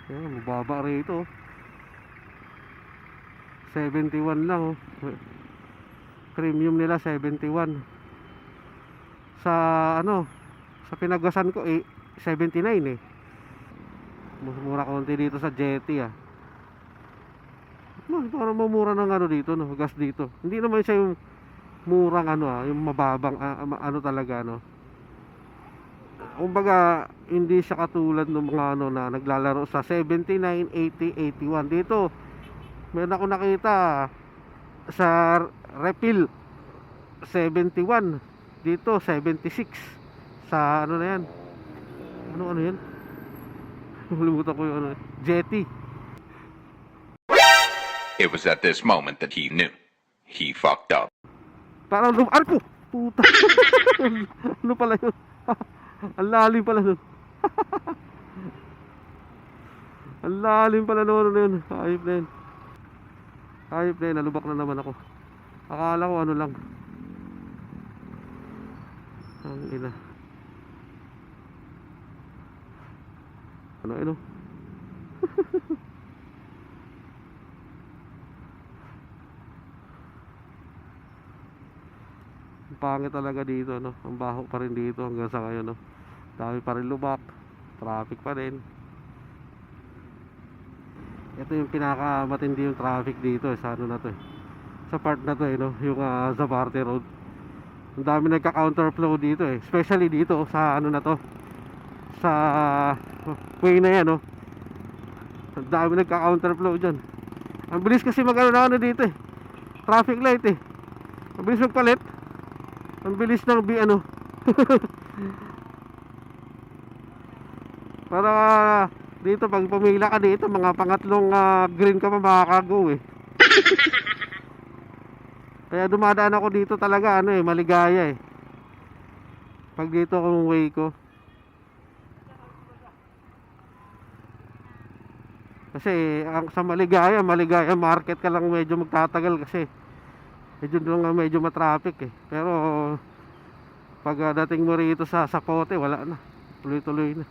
Ayan, mababa rito. 71 lang oh. Premium nila 71. Sa ano, sa pinagasan ko 79 eh. Mas mura konti dito sa Jetty ah. Parang mamura ng ano dito no, gas dito. Hindi naman siya yung murang ano yung mababang ano talaga no. Kumbaga hindi siya katulad ng mga ano na naglalaro sa 79, 80, 81. Dito meron ako nakita sa refill 71, dito 76. Sa ano na yan, ano yan, nalimutan ko yung ano, Jetty. It was at this moment that he knew he fucked up. Parang alpo, puta. Ano pala yun? Ang lalim pala nun. Ang lalim pala nun, ano yun. Ayop na yun. Ayop na yun, nalubak na naman ako. Akala ko ano lang. Ang ina. Ano yun oh. Ang pangit talaga dito no. Ang baho pa rin dito hanggang sa ngayon no. Dami pa rin lubak. Traffic pa rin. Ito yung pinakamatindi yung traffic dito sa ano na to eh. Sa part na to eh no, yung Zabarte Road. Ang dami nagka-counterflow dito eh, especially dito sa ano na to, sa way na yan no. Ang dami nagka-counterflow dyan. Ang bilis kasi mag-ano na ano dito eh, traffic light eh. Ang bilis magpalit. Ang bilis ng ano para dito pag pumila ka dito mga pangatlong green ka pa makakago eh. Kaya dumadaan ako dito talaga ano eh, maligaya eh. Pag dito kung way ko. Kasi ang sa maligaya market ka lang medyo magtatagal kasi medyo lang medyo matraffic eh. Pero pag dating mo rito sa Sapote wala na. Tuloy-tuloy na.